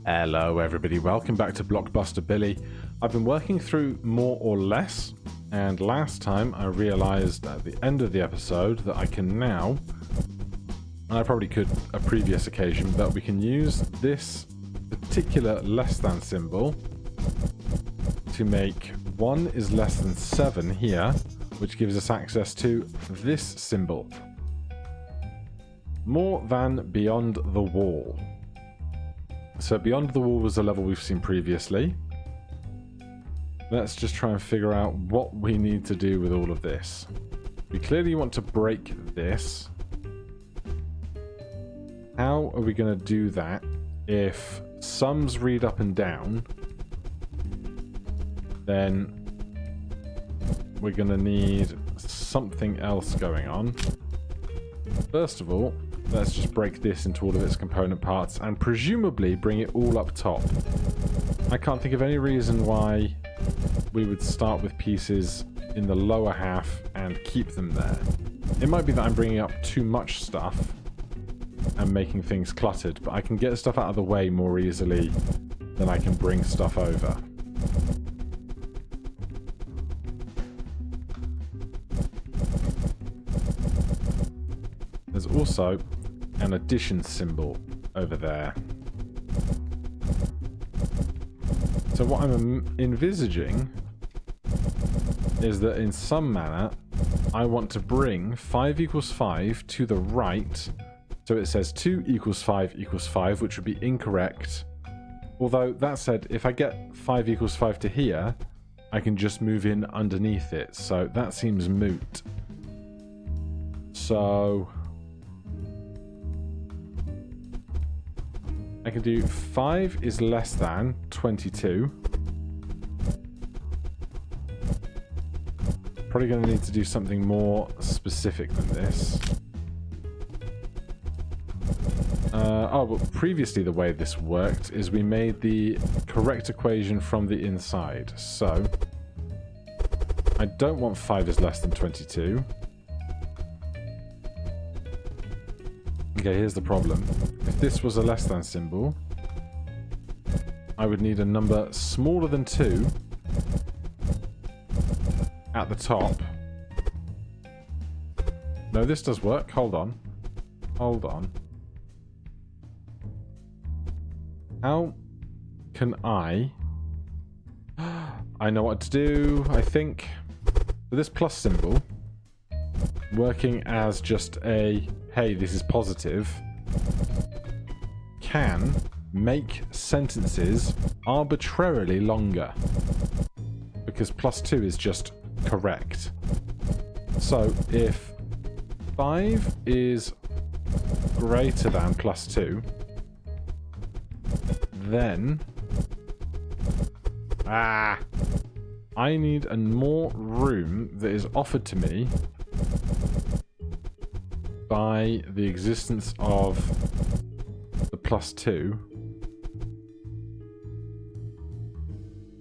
Hello everybody, welcome back to Blockbuster Billy. I've been working through More or Less, and last time I realised at the end of the episode that I can now, and I probably could a previous occasion, but we can use this particular less than symbol to make 1 is less than 7 here, which gives us access to this symbol. More than beyond the wall. So beyond the wall was a level we've seen previously. Let's just try and figure out what we need to do with all of this. We clearly want to break this. How are we going to do that if sums read up and down? Then we're going to need something else going on. First of all, let's just break this into all of its component parts and presumably bring it all up top. I can't think of any reason why we would start with pieces in the lower half and keep them there. It might be that I'm bringing up too much stuff and making things cluttered, but I can get stuff out of the way more easily than I can bring stuff over. There's also an addition symbol over there. So what I'm envisaging is that in some manner I want to bring 5 equals 5 to the right, so it says 2 equals 5 equals 5, which would be incorrect. Although that said, if I get 5 equals 5 to here, I can just move in underneath it, so that seems moot. So I can do 5 is less than 22. Probably going to need to do something more specific than this. But previously the way this worked is we made the correct equation from the inside. So I don't want 5 is less than 22. Okay, here's the problem. If this was a less than symbol, I would need a number smaller than 2 at the top. No, this does work. Hold on. Hold on. How can I know what to do, I think. For this plus symbol, working as just a hey, this is positive, can make sentences arbitrarily longer. Because plus 2 is just correct. So if 5 is greater than plus 2, then I need a more room that is offered to me by the existence of the plus 2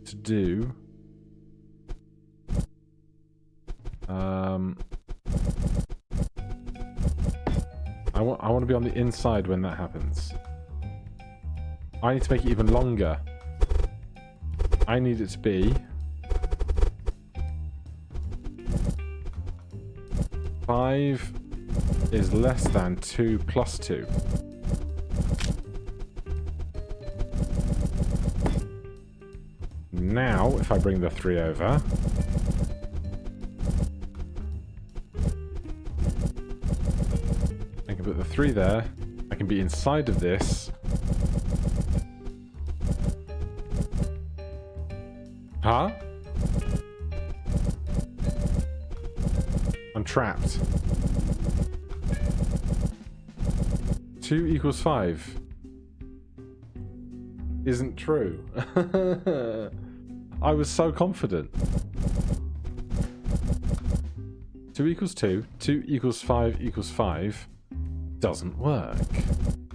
to do I want to be on the inside when that happens. I need to make it even longer. I need it to be 5 is less than 2 plus 2. Now, if I bring the 3 over, I can put the 3 there. I can be inside of this. Huh? I'm trapped. 2 equals 5 isn't true. I was so confident. 2 equals 2. 2 equals 5 equals 5 doesn't work.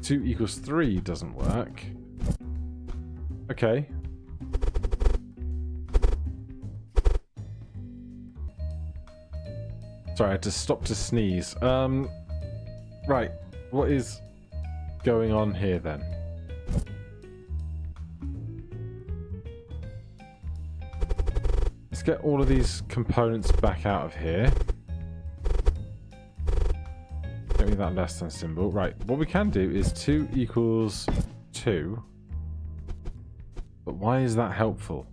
2 equals 3 doesn't work. Okay. Sorry, I had to stop to sneeze. Right. What is going on here then? Let's get all of these components back out of here. Get me that less than symbol. Right, what we can do is 2 equals 2. But why is that helpful?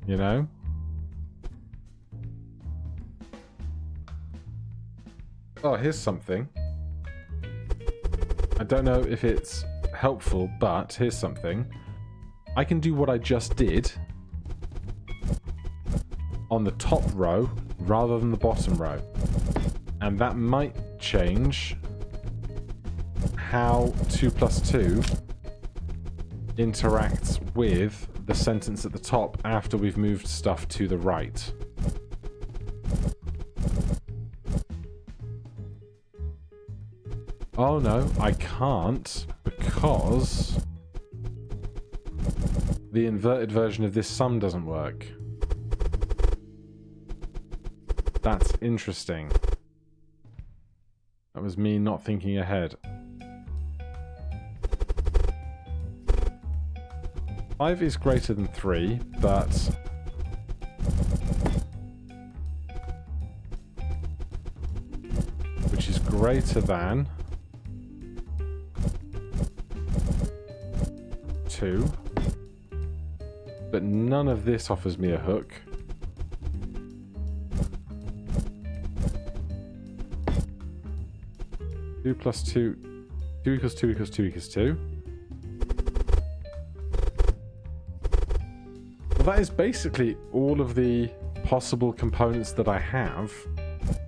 You know? Oh, here's something. I don't know if it's helpful, but here's something. I can do what I just did on the top row rather than the bottom row. And that might change how 2 plus 2 interacts with the sentence at the top after we've moved stuff to the right. Oh no, I can't, because the inverted version of this sum doesn't work. That's interesting. That was me not thinking ahead. 5 is greater than 3, but which is greater than 2, but none of this offers me a hook. Two plus 2 equals 2 equals 2 equals 2. Well, that is basically all of the possible components that I have.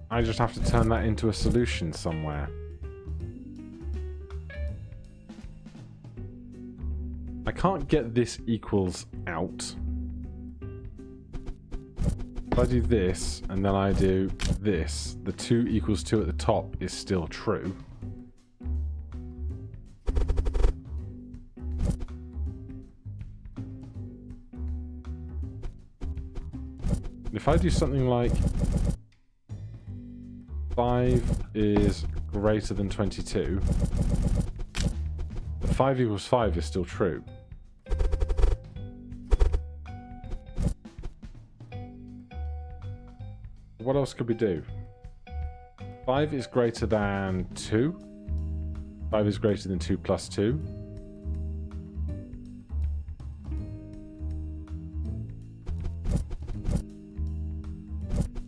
I just have to turn that into a solution somewhere. I can't get this equals out. If I do this, and then I do this, the 2 equals 2 at the top is still true. If I do something like 5 is greater than 22, the 5 equals 5 is still true. What else could we do? 5 is greater than 2. 5 is greater than 2 plus 2.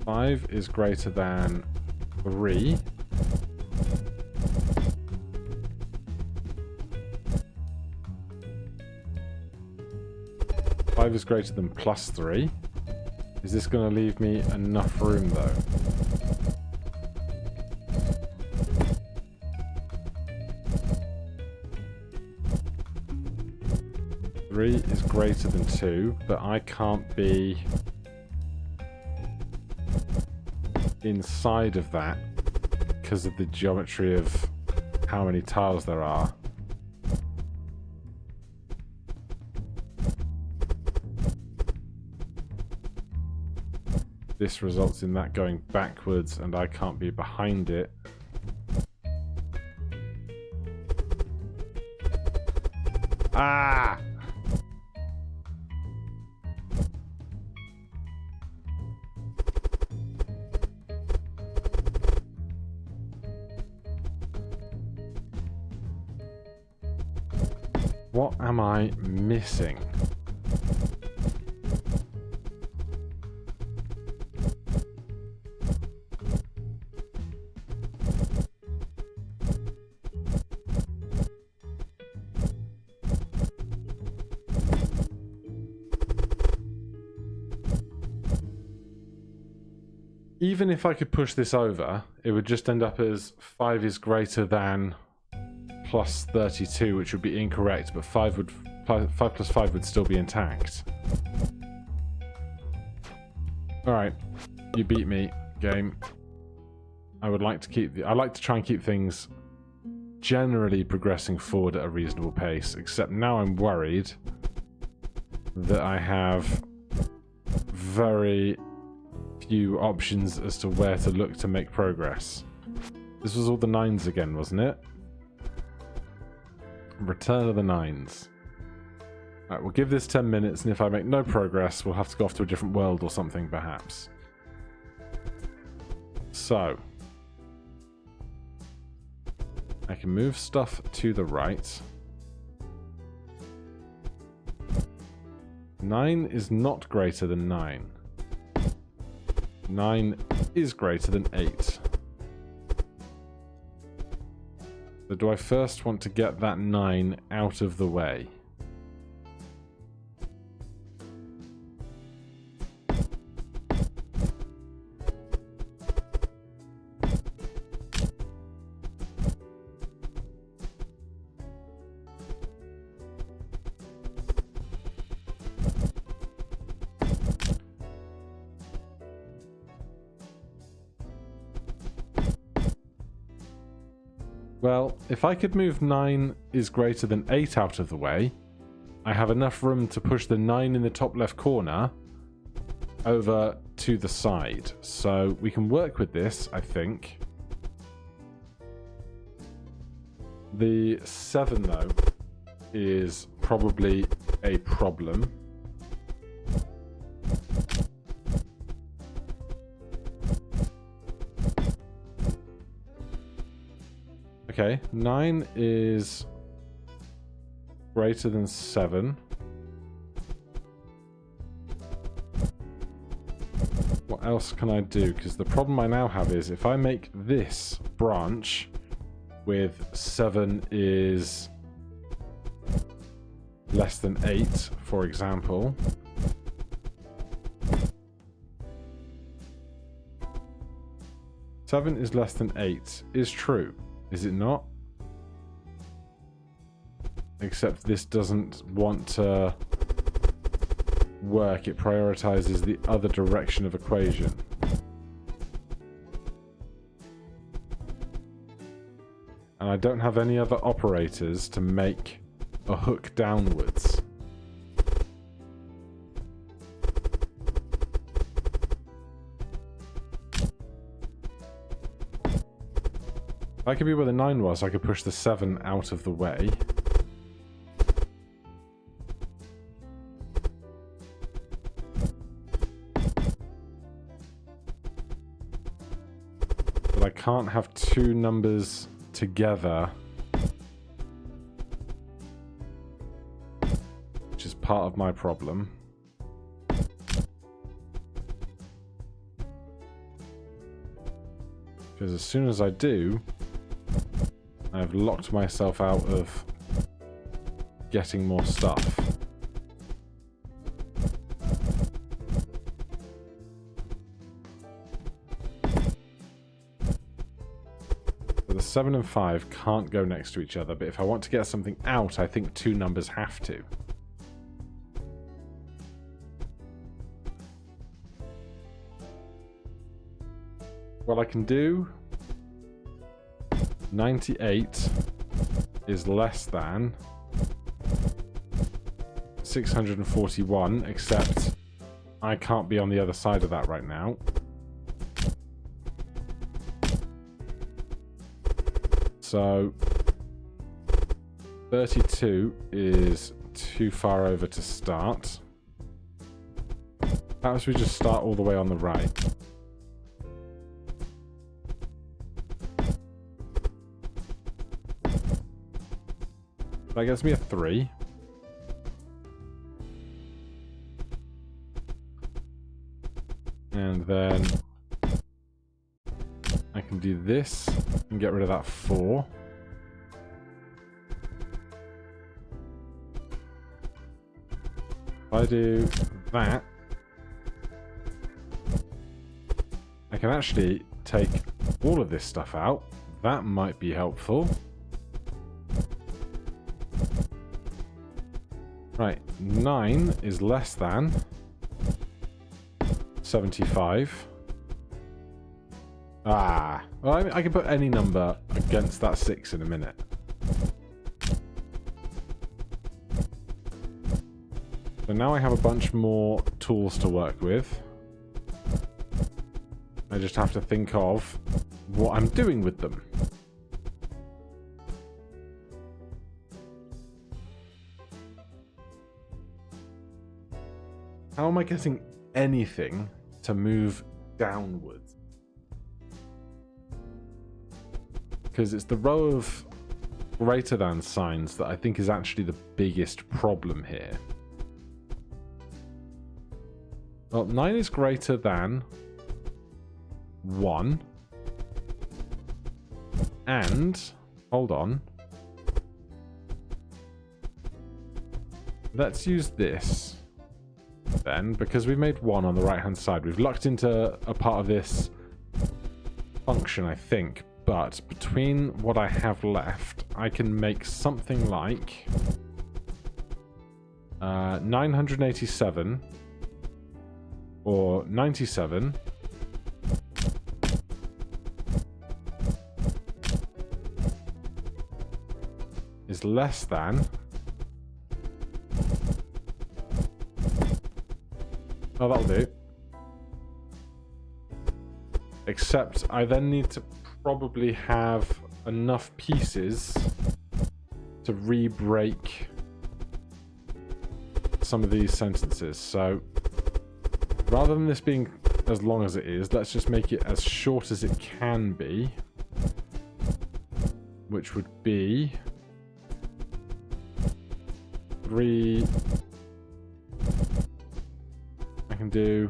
Five is greater than 3. Five is greater than plus 3. Is this going to leave me enough room though? Three is greater than 2, but I can't be inside of that because of the geometry of how many tiles there are. This results in that going backwards and I can't be behind it. Ah! What am I missing? Even if I could push this over, it would just end up as 5 is greater than plus 32, which would be incorrect, but 5 plus 5 would still be intact. Alright, you beat me, game. I would like to I like to try and keep things generally progressing forward at a reasonable pace, except now I'm worried that I have very few options as to where to look to make progress. This was all the 9s again, wasn't it? Return of the 9s. Right, we'll give this 10 minutes, and if I make no progress, we'll have to go off to a different world or something, perhaps. So, I can move stuff to the right. 9 is not greater than 9. 9 is greater than 8. So do I first want to get that 9 out of the way? Well, if I could move 9 is greater than 8 out of the way, I have enough room to push the 9 in the top left corner over to the side. So we can work with this, I think. The 7, though, is probably a problem. Okay, 9 is greater than 7. What else can I do? Because the problem I now have is if I make this branch with 7 is less than 8, for example. Seven is less than 8 is true. Is it not? Except this doesn't want to work. It prioritizes the other direction of equation. And I don't have any other operators to make a hook downwards. If I could be where the 9 was, I could push the 7 out of the way. But I can't have two numbers together, which is part of my problem. Because as soon as I do, I've locked myself out of getting more stuff. So the 7 and 5 can't go next to each other, but if I want to get something out, I think two numbers have to. What I can do, 98 is less than 641, except I can't be on the other side of that right now. So 32 is too far over to start. Perhaps we just start all the way on the right. That gets me a 3. And then I can do this and get rid of that 4. If I do that, I can actually take all of this stuff out. That might be helpful. Right, 9 is less than 75. Ah, well, I can put any number against that 6 in a minute. So now I have a bunch more tools to work with. I just have to think of what I'm doing with them. How am I getting anything to move downwards? Because it's the row of greater than signs that I think is actually the biggest problem here. Well, 9 is greater than 1. And, hold on. Let's use this then, because we made 1 on the right hand side. We've lucked into a part of this function, I think. But between what I have left, I can make something like 987 or 97 is less than... Oh, that'll do. Except I then need to probably have enough pieces to re-break some of these sentences. So rather than this being as long as it is, let's just make it as short as it can be, which would be 3. I can do...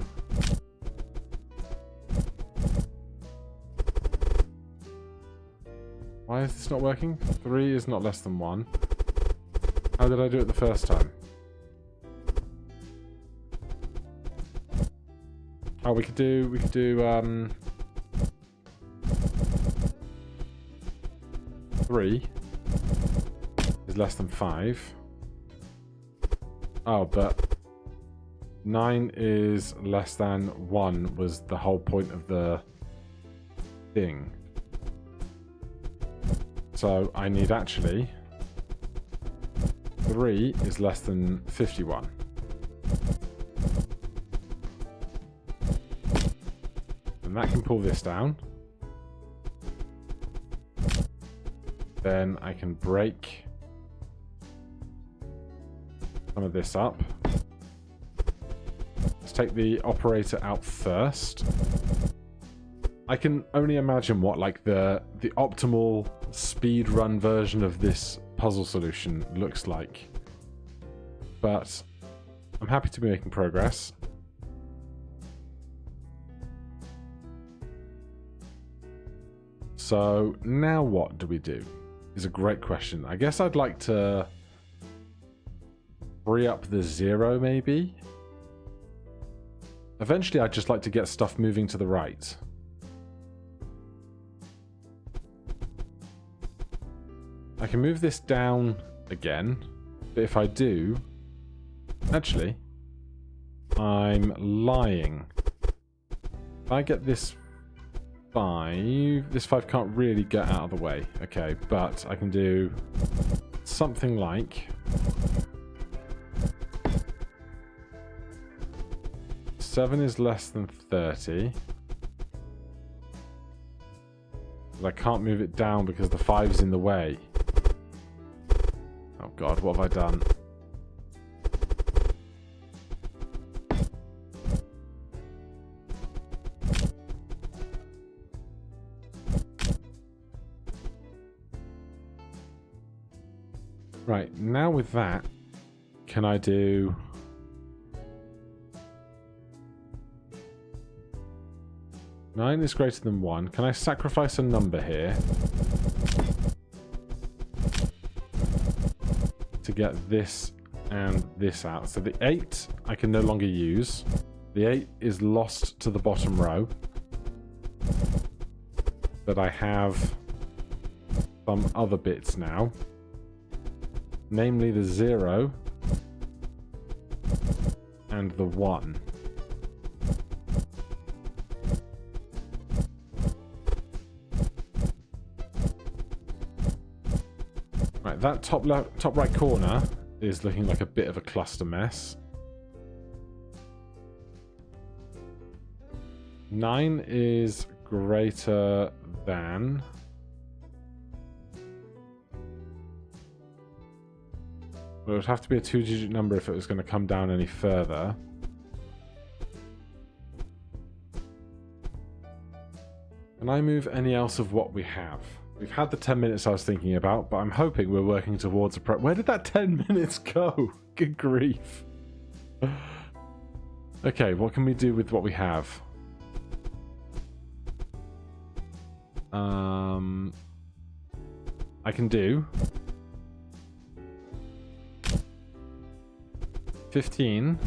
Why is this not working? 3 is not less than 1. How did I do it the first time? Oh, we could do 3 is less than 5. Oh, but 9 is less than 1 was the whole point of the thing. So I need actually 3 is less than 51. And that can pull this down. Then I can break some of this up. Let's take the operator out first. I can only imagine what like the optimal speed run version of this puzzle solution looks like. But I'm happy to be making progress. So now what do we do? Is a great question. I guess I'd like to free up the 0 maybe. Eventually I'd just like to get stuff moving to the right. I can move this down again, but if I do... Actually, I'm lying. If I get this 5... This 5 can't really get out of the way. Okay, but I can do something like... 7 is less than 30. But I can't move it down because the 5's in the way. Oh god, what have I done? Right, now with that, can I do... 9 is greater than 1. Can I sacrifice a number here to get this and this out? So the 8 I can no longer use. The 8 is lost to the bottom row. But I have some other bits now. Namely the 0 and the 1. Right, that top right corner is looking like a bit of a cluster mess. 9 is greater than... Well, it would have to be a 2-digit number if it was going to come down any further. Can I move any else of what we have? We've had the 10 minutes I was thinking about, but I'm hoping we're working towards a Where did that 10 minutes go? Good grief. Okay, what can we do with what we have? I can do 15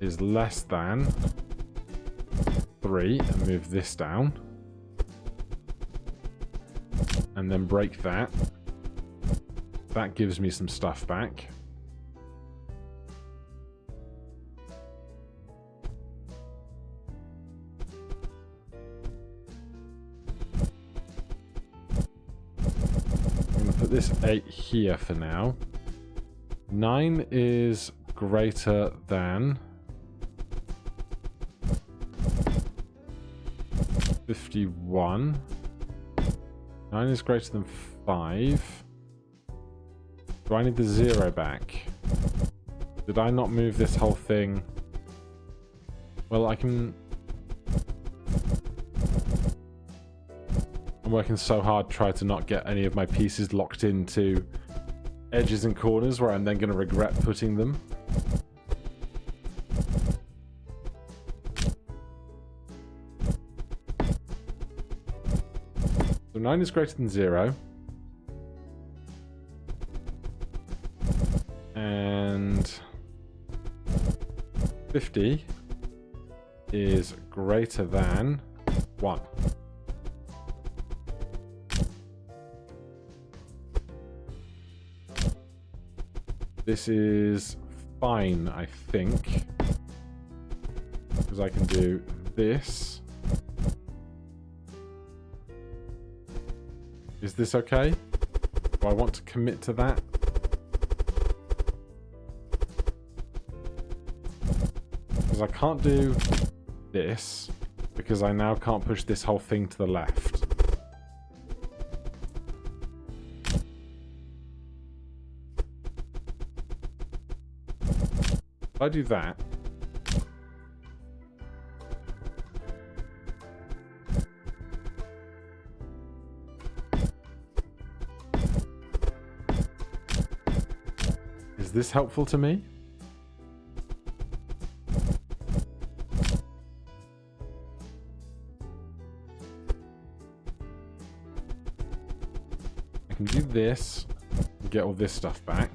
is less than 3 and move this down. And then break that. That gives me some stuff back. I'm going to put this 8 here for now. 9 is greater than 51. 9 is greater than 5. Do I need the 0 back? Did I not move this whole thing? Well, I can... I'm working so hard to try to not get any of my pieces locked into edges and corners where I'm then going to regret putting them. So 9 is greater than 0. And 50 is greater than 1. This is fine, I think, because I can do this. Is this okay? Do I want to commit to that? Because I can't do this, because I now can't push this whole thing to the left. If I do that, is this helpful to me? I can do this and get all this stuff back.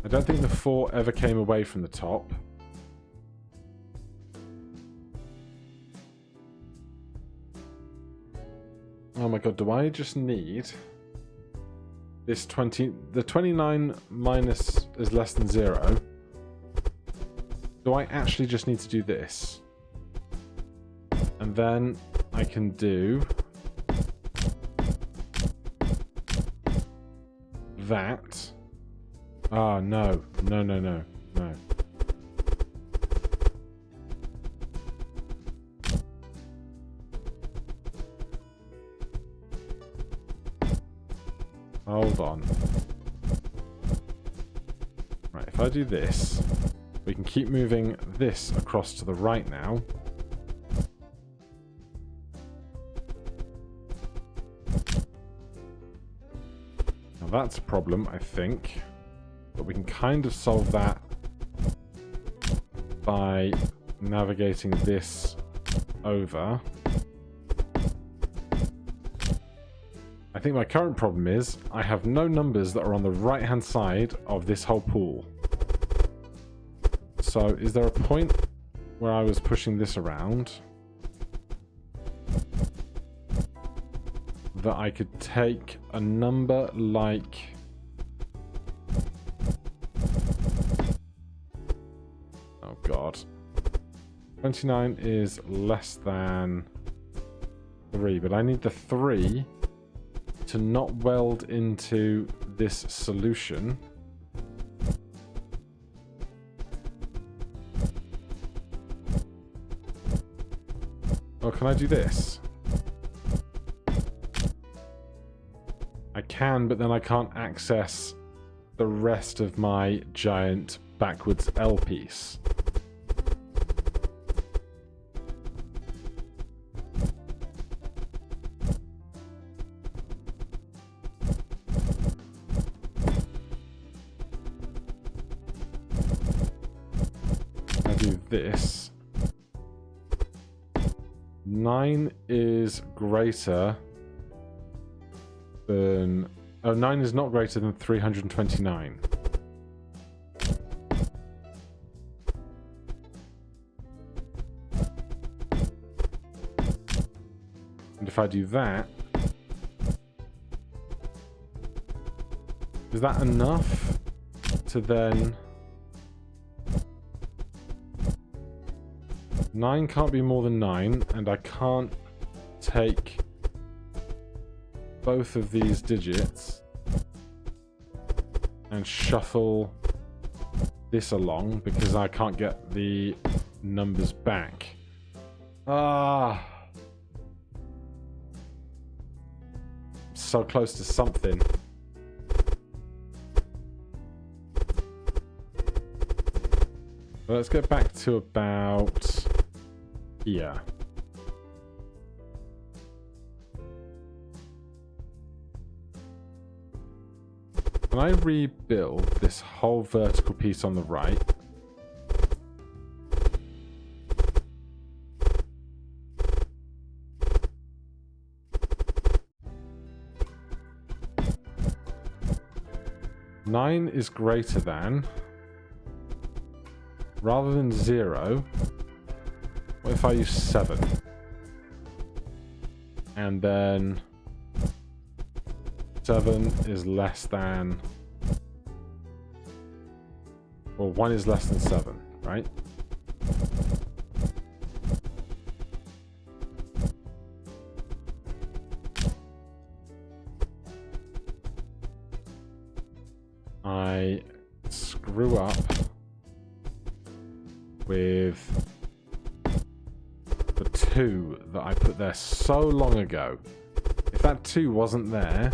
I don't think the 4 ever came away from the top. Oh my god, do I just need this 20... The 29 minus is less than 0. Do I actually just need to do this? And then I can do that. Ah, no. No, no, no. No. Hold on. Right, if I do this, we can keep moving this across to the right now. Now that's a problem, I think. But we can kind of solve that by navigating this over. I think my current problem is I have no numbers that are on the right hand side of this whole pool. So is there a point where I was pushing this around that I could take a number like... Oh god. 29 is less than 3, but I need the 3 to not weld into this solution. Oh, can I do this? I can, but then I can't access the rest of my giant backwards L piece. I do this. 9 is greater than... Oh, 9 is not greater than 329. And if I do that... Is that enough to then... 9 can't be more than 9, and I can't take both of these digits and shuffle this along because I can't get the numbers back. Ah! So close to something. Well, let's get back to about here. Can I rebuild this whole vertical piece on the right? Nine is greater than, rather than 0, what if I use 7? And then 7 is less than... Well, 1 is less than 7, right? I screw up with the 2 that I put there so long ago. If that 2 wasn't there,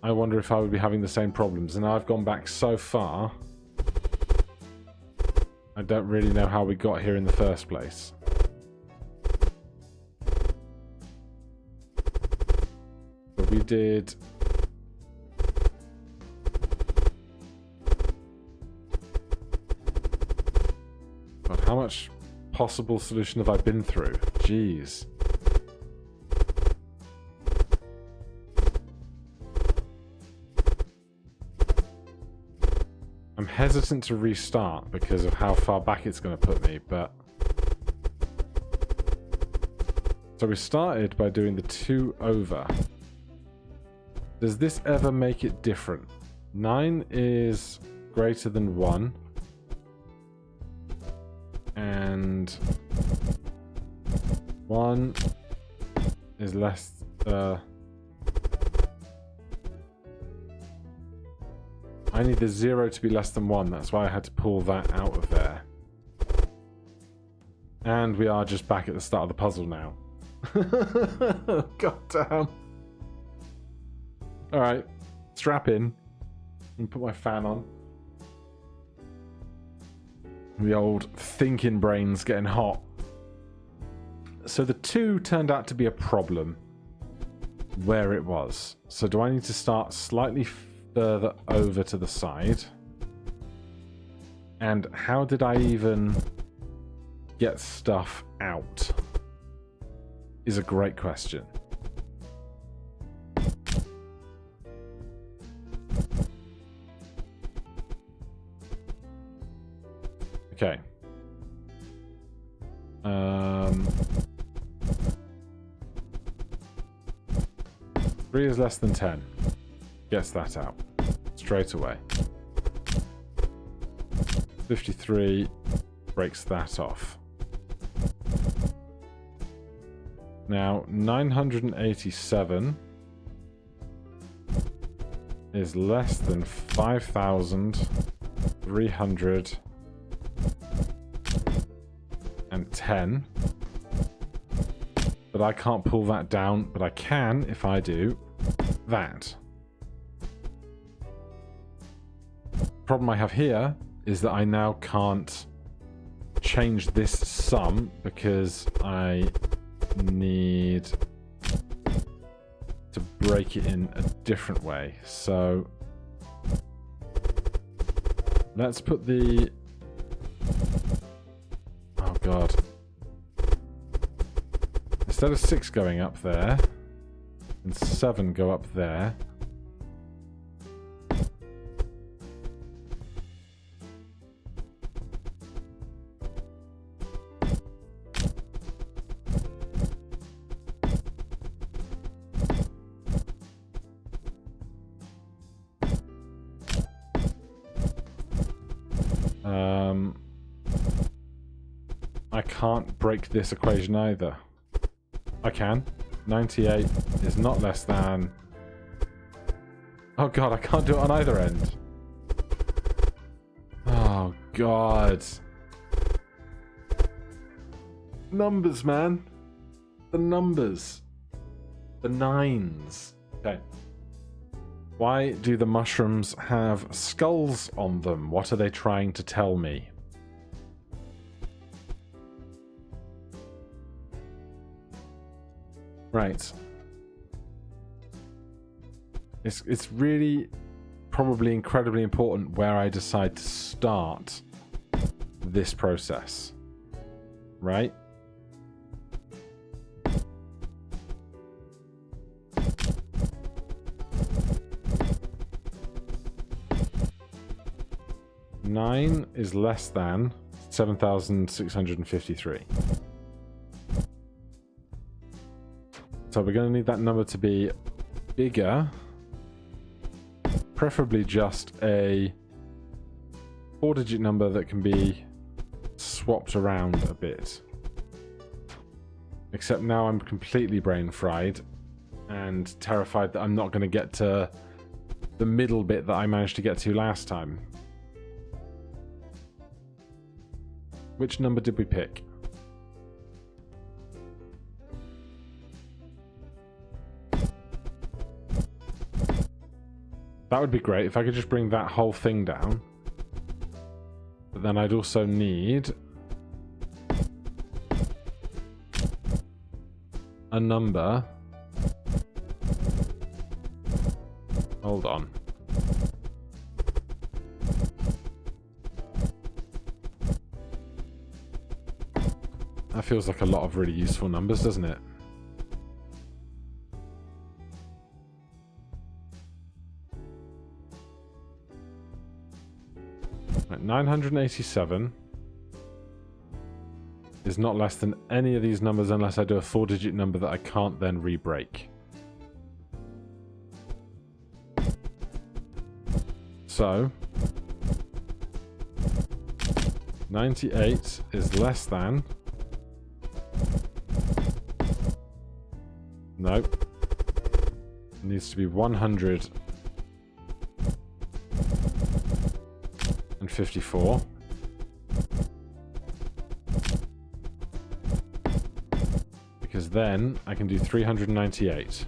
I wonder if I would be having the same problems. And I've gone back so far, I don't really know how we got here in the first place. But we did... God, how much possible solution have I been through? Jeez. I'm hesitant to restart because of how far back it's going to put me, but... So we started by doing the 2 over. Does this ever make it different? 9 is greater than 1. And 1 is less... I need the 0 to be less than 1. That's why I had to pull that out of there. And we are just back at the start of the puzzle now. God damn. Alright. Strap in. And put my fan on. The old thinking brain's getting hot. So the 2 turned out to be a problem where it was. So do I need to start slightly further over to the side? And how did I even get stuff out? Is a great question. Okay. 3 is less than 10. Gets that out straight away. 53 breaks that off. Now 987 is less than 5,310. But I can't pull that down, but I can if I do that. Problem I have here is that I now can't change this sum because I need to break it in a different way. So let's put the... Oh god. Instead of 6 going up there, and 7 go up there. I can't break this equation either. I can. 98 is not less than... Oh god, I can't do it on either end. Oh god. Numbers, man. The numbers. The 9s. Okay. Why do the mushrooms have skulls on them? What are they trying to tell me? Right. It's really probably incredibly important where I decide to start this process. Right? Nine is less than 7,653. So we're going to need that number to be bigger. Preferably just a 4-digit number that can be swapped around a bit. Except now I'm completely brain fried and terrified that I'm not going to get to the middle bit that I managed to get to last time. Which number did we pick? That would be great if I could just bring that whole thing down. But then I'd also need a number. Hold on. That feels like a lot of really useful numbers, doesn't it? Right, 987 is not less than any of these numbers unless I do a 4-digit number that I can't then re-break. So 98 is less than... Nope. It needs to be 154. Because then I can do 398.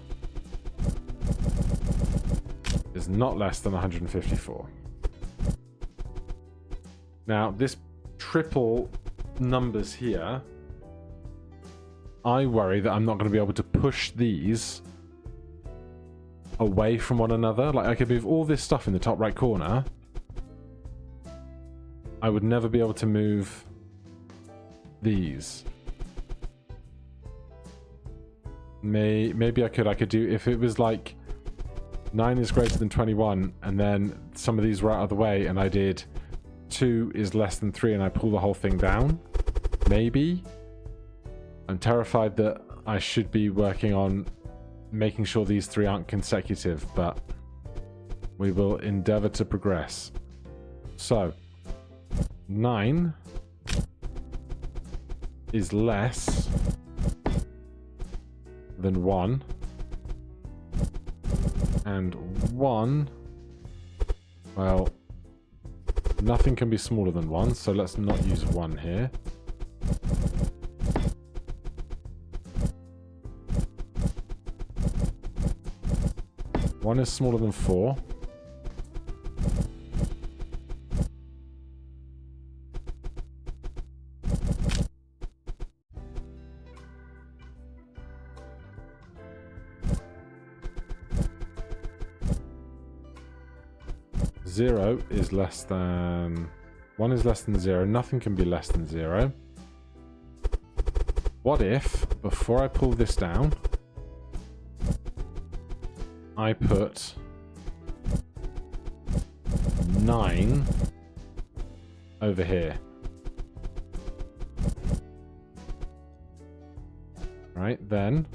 Is not less than 154. Now, this triple numbers here, I worry that I'm not going to be able to push these away from one another. Like, I could move all this stuff in the top right corner. I would never be able to move these. Maybe I could do, if it was like 9 is greater than 21, and then some of these were out of the way, and I did 2 is less than 3, and I pull the whole thing down. Maybe. I'm terrified that I should be working on making sure these 3 aren't consecutive, but we will endeavor to progress. So 9 is less than 1, and 1, well, nothing can be smaller than 1, so let's not use 1 here. One is smaller than 4. 0 is less than... 1 is less than 0. Nothing can be less than 0. What if, before I pull this down, I put 9 over here? Right, then...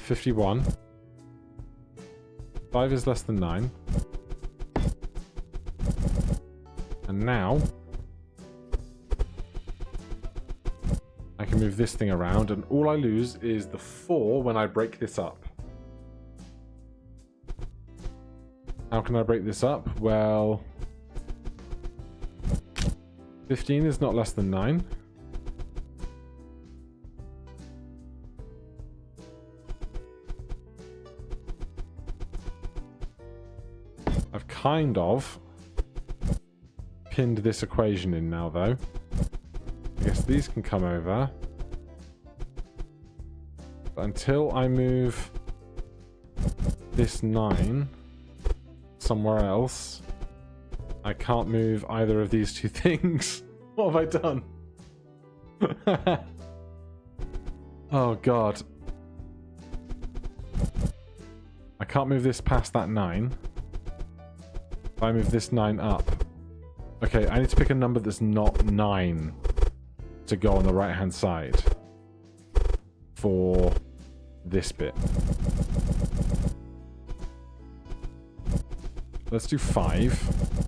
51. 5 is less than 9. And now I can move this thing around, and all I lose is the 4 when I break this up. How can I break this up? Well, 15 is not less than 9. I've kind of pinned this equation in now, though. I guess these can come over. But until I move this 9 somewhere else, I can't move either of these two things. What have I done? Oh, God. I can't move this past that 9. If I move this 9 up. Okay, I need to pick a number that's not 9 to go on the right-hand side for this bit. Let's do 5.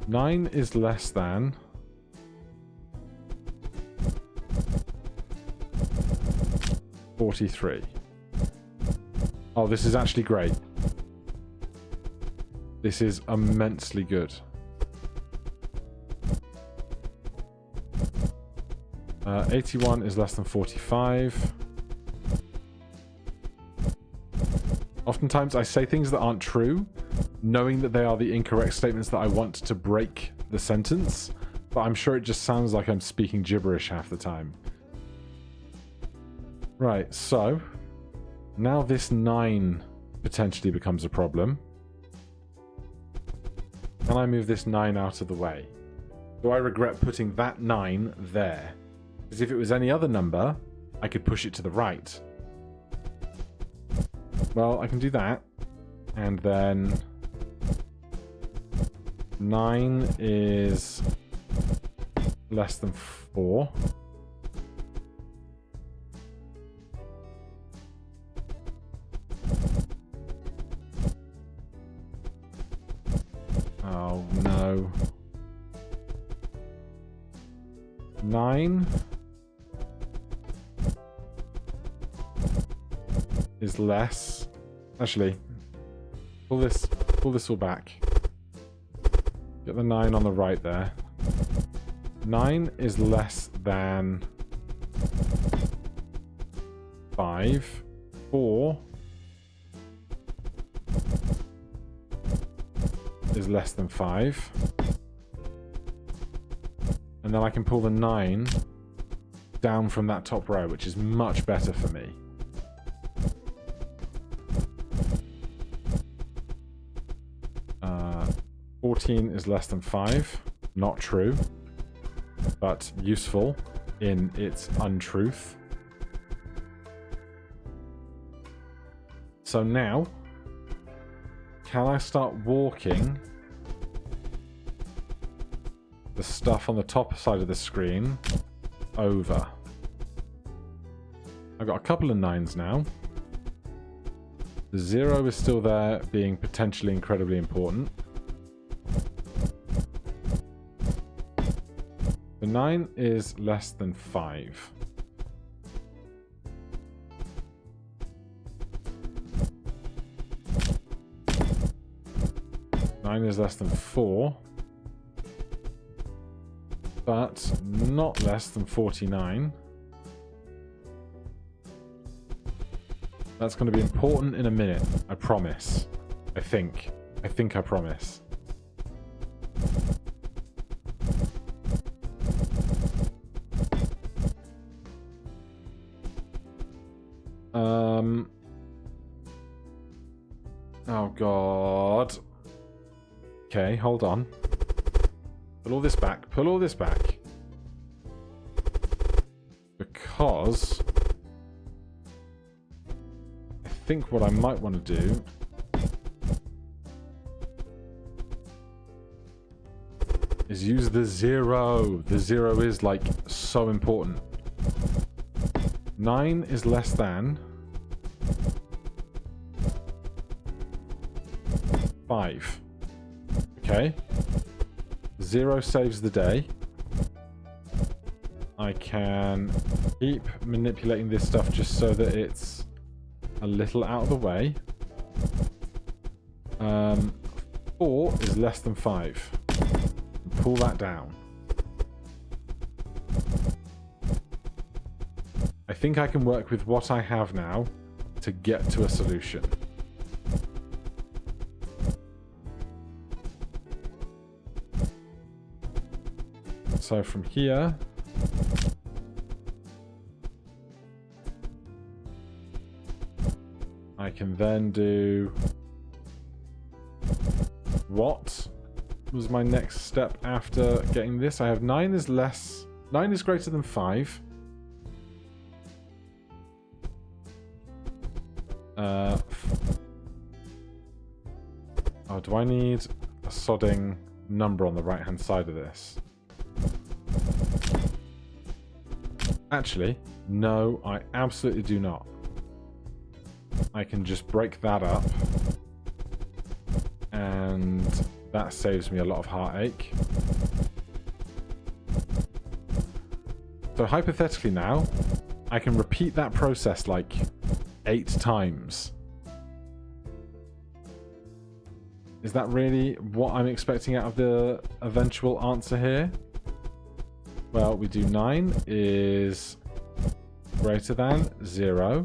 Nine is less than 43. Oh, this is actually great. This is immensely good. 81 is less than 45. Oftentimes I say things that aren't true, knowing that they are the incorrect statements that I want to break the sentence, but I'm sure it just sounds like I'm speaking gibberish half the time. Right, so now this 9 potentially becomes a problem. Can I move this 9 out of the way? Do I regret putting that 9 there? Because if it was any other number, I could push it to the right. Well, I can do that. And then 9 is less than 4. Oh, no. 9 is less. Actually, pull this all back. Get the 9 on the right there. 9 is less than 5. 4 is less than 5. And then I can pull the 9 down from that top row, which is much better for me. Uh, 14 is less than 5. Not true, but useful in its untruth. So now, can I start walking the stuff on the top side of the screen over? I've got a couple of 9s now. The 0 is still there, being potentially incredibly important. The 9 is less than 5. Nine is less than 4. But not less than 49. That's going to be important in a minute, I promise. I think. I think I promise. Oh god. Okay, hold on. Pull all this back. Pull all this back. Because I think what I might want to do is use the 0. The 0 is like so important. 9 is less than 5. Okay. 0 saves the day. I can keep manipulating this stuff just so that it's a little out of the way. 4 is less than 5. Pull that down. I think I can work with what I have now to get to a solution. So from here, I can then do what was my next step after getting this? I have 9 is less, 9 is greater than 5. Oh, do I need a sodding number on the right hand side of this? Actually, no, I absolutely do not. I can just break that up, and that saves me a lot of heartache. So hypothetically now, I can repeat that process like 8 times. Is that really what I'm expecting out of the eventual answer here? Well, we do 9 is greater than 0,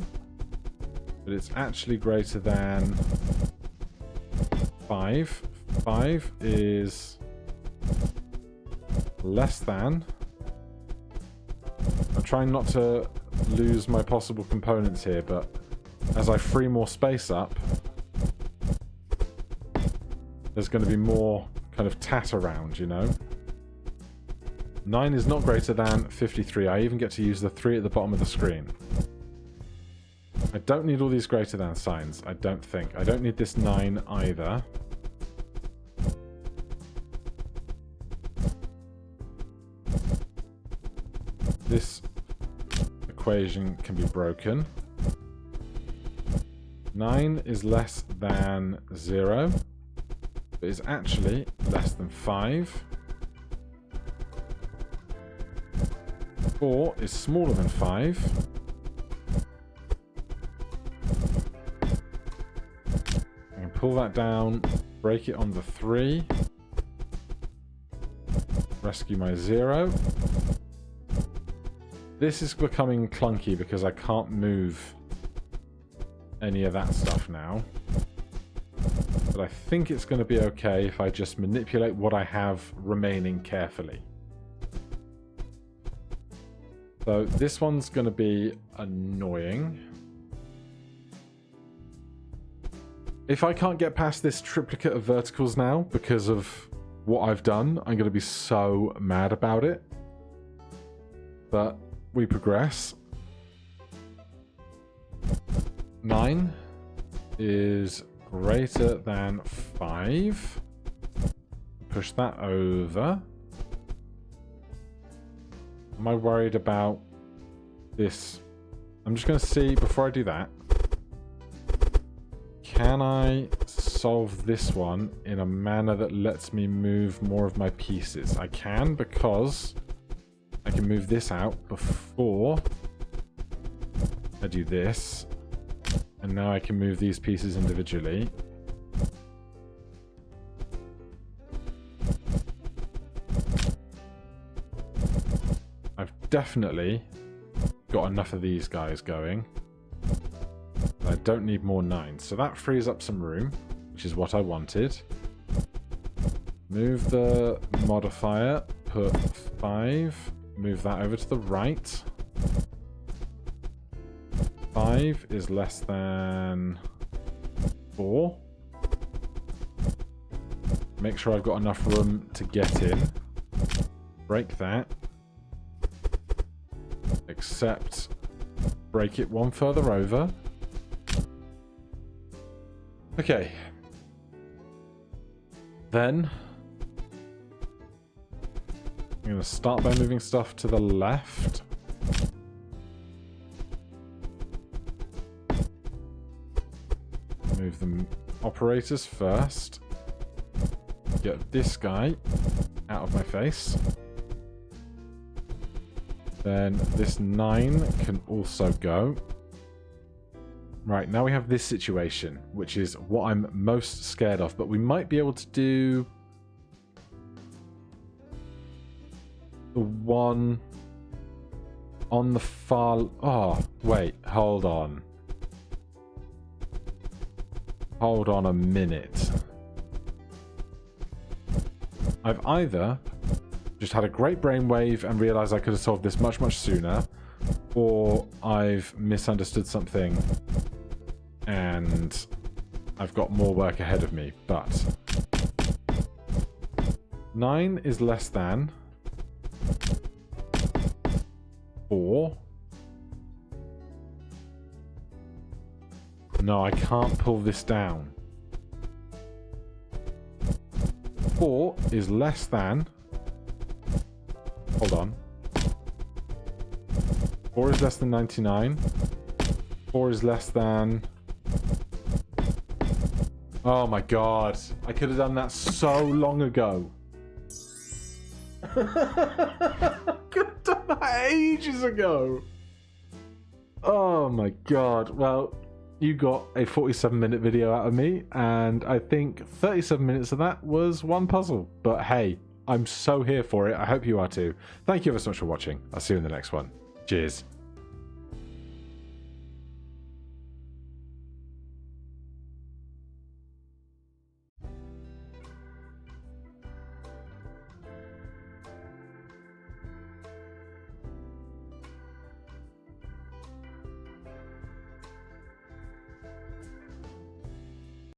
but it's actually greater than 5. 5 is less than... I'm trying not to lose my possible components here, but as I free more space up, there's going to be more kind of tat around, you know? 9 is not greater than 53. I even get to use the 3 at the bottom of the screen. I don't need all these greater than signs, I don't think. I don't need this 9 either. This equation can be broken. 9 is less than 0, but is actually less than 5. 4 is smaller than 5. I can pull that down, break it on the 3. Rescue my 0. This is becoming clunky because I can't move any of that stuff now. But I think it's going to be okay if I just manipulate what I have remaining carefully. So this one's going to be annoying. If I can't get past this triplicate of verticals now because of what I've done, I'm going to be so mad about it. But we progress. 9 is greater than 5. Push that over. Am I worried about this? I'm just going to see, before I do that, can I solve this one in a manner that lets me move more of my pieces? I can, because I can move this out before I do this. And now I can move these pieces individually. I've definitely got enough of these guys going. I don't need more 9s. So that frees up some room, which is what I wanted. Move the modifier, put 5, move that over to the right. 5 is less than 4. Make sure I've got enough room to get in. Break that. Except break it one further over. Okay. Then I'm going to start by moving stuff to the left. Move the operators first. Get this guy out of my face. Then this 9 can also go. Right, now we have this situation, which is what I'm most scared of. But we might be able to do the one on the far... Oh, wait, hold on. Hold on a minute. I've either just had a great brainwave and realized I could have solved this much, much sooner, or I've misunderstood something and I've got more work ahead of me. But 9 is less than 4. No, I can't pull this down. 4 is less than... Hold on. 4 is less than 99. 4 is less than... Oh my god. I could have done that so long ago. I could have done that ages ago. Oh my god. Well, you got a 47-minute video out of me, and I think 37 minutes of that was one puzzle. But hey, I'm so here for it. I hope you are too. Thank you ever so much for watching. I'll see you in the next one. Cheers.